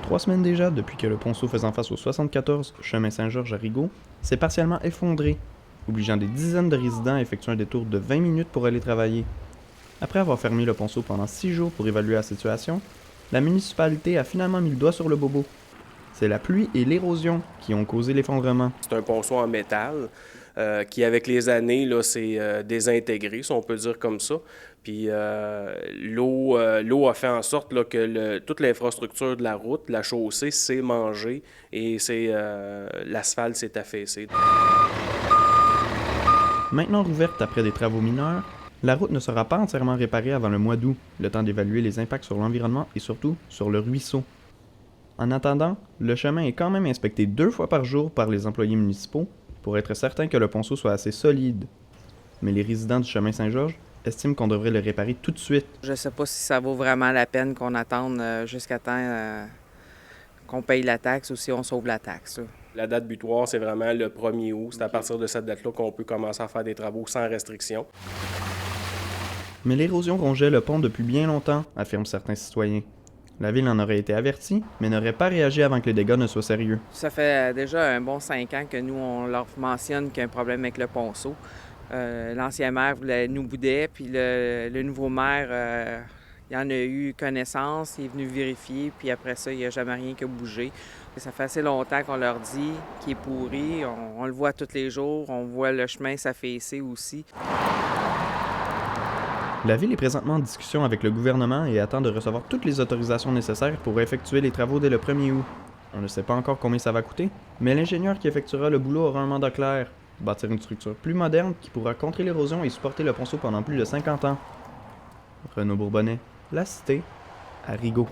3 semaines déjà depuis que le ponceau faisant face au 74 chemin Saint-Georges à Rigaud s'est partiellement effondré, obligeant des dizaines de résidents à effectuer un détour de 20 minutes pour aller travailler. Après avoir fermé le ponceau pendant 6 jours pour évaluer la situation, la municipalité a finalement mis le doigt sur le bobo. C'est la pluie et l'érosion qui ont causé l'effondrement. C'est un ponceau en métal qui, avec les années, là, s'est désintégré, si on peut dire comme ça. Puis l'eau a fait en sorte là, que toute l'infrastructure de la route, la chaussée, s'est mangée et l'asphalte s'est affaissé. Maintenant rouverte après des travaux mineurs, la route ne sera pas entièrement réparée avant le mois d'août, le temps d'évaluer les impacts sur l'environnement et surtout sur le ruisseau. En attendant, le chemin est quand même inspecté 2 fois par jour par les employés municipaux pour être certain que le ponceau soit assez solide. Mais les résidents du chemin Saint-Georges estiment qu'on devrait le réparer tout de suite. Je sais pas si ça vaut vraiment la peine qu'on attende jusqu'à temps qu'on paye la taxe ou si on sauve la taxe. Là. La date butoir, c'est vraiment le 1er août. C'est à partir de cette date-là qu'on peut commencer à faire des travaux sans restriction. Mais l'érosion rongeait le pont depuis bien longtemps, affirment certains citoyens. La ville en aurait été avertie, mais n'aurait pas réagi avant que les dégâts ne soient sérieux. Ça fait déjà un bon 5 ans que nous, on leur mentionne qu'il y a un problème avec le ponceau. L'ancien maire nous boudait, puis le nouveau maire, il en a eu connaissance, il est venu vérifier, puis après ça, il n'y a jamais rien qui a bougé. Ça fait assez longtemps qu'on leur dit qu'il est pourri, on le voit tous les jours, on voit le chemin s'affaisser aussi. La ville est présentement en discussion avec le gouvernement et attend de recevoir toutes les autorisations nécessaires pour effectuer les travaux dès le 1er août. On ne sait pas encore combien ça va coûter, mais l'ingénieur qui effectuera le boulot aura un mandat clair. Bâtir une structure plus moderne qui pourra contrer l'érosion et supporter le ponceau pendant plus de 50 ans. Renaud Bourbonnais, La Cité, à Rigaud.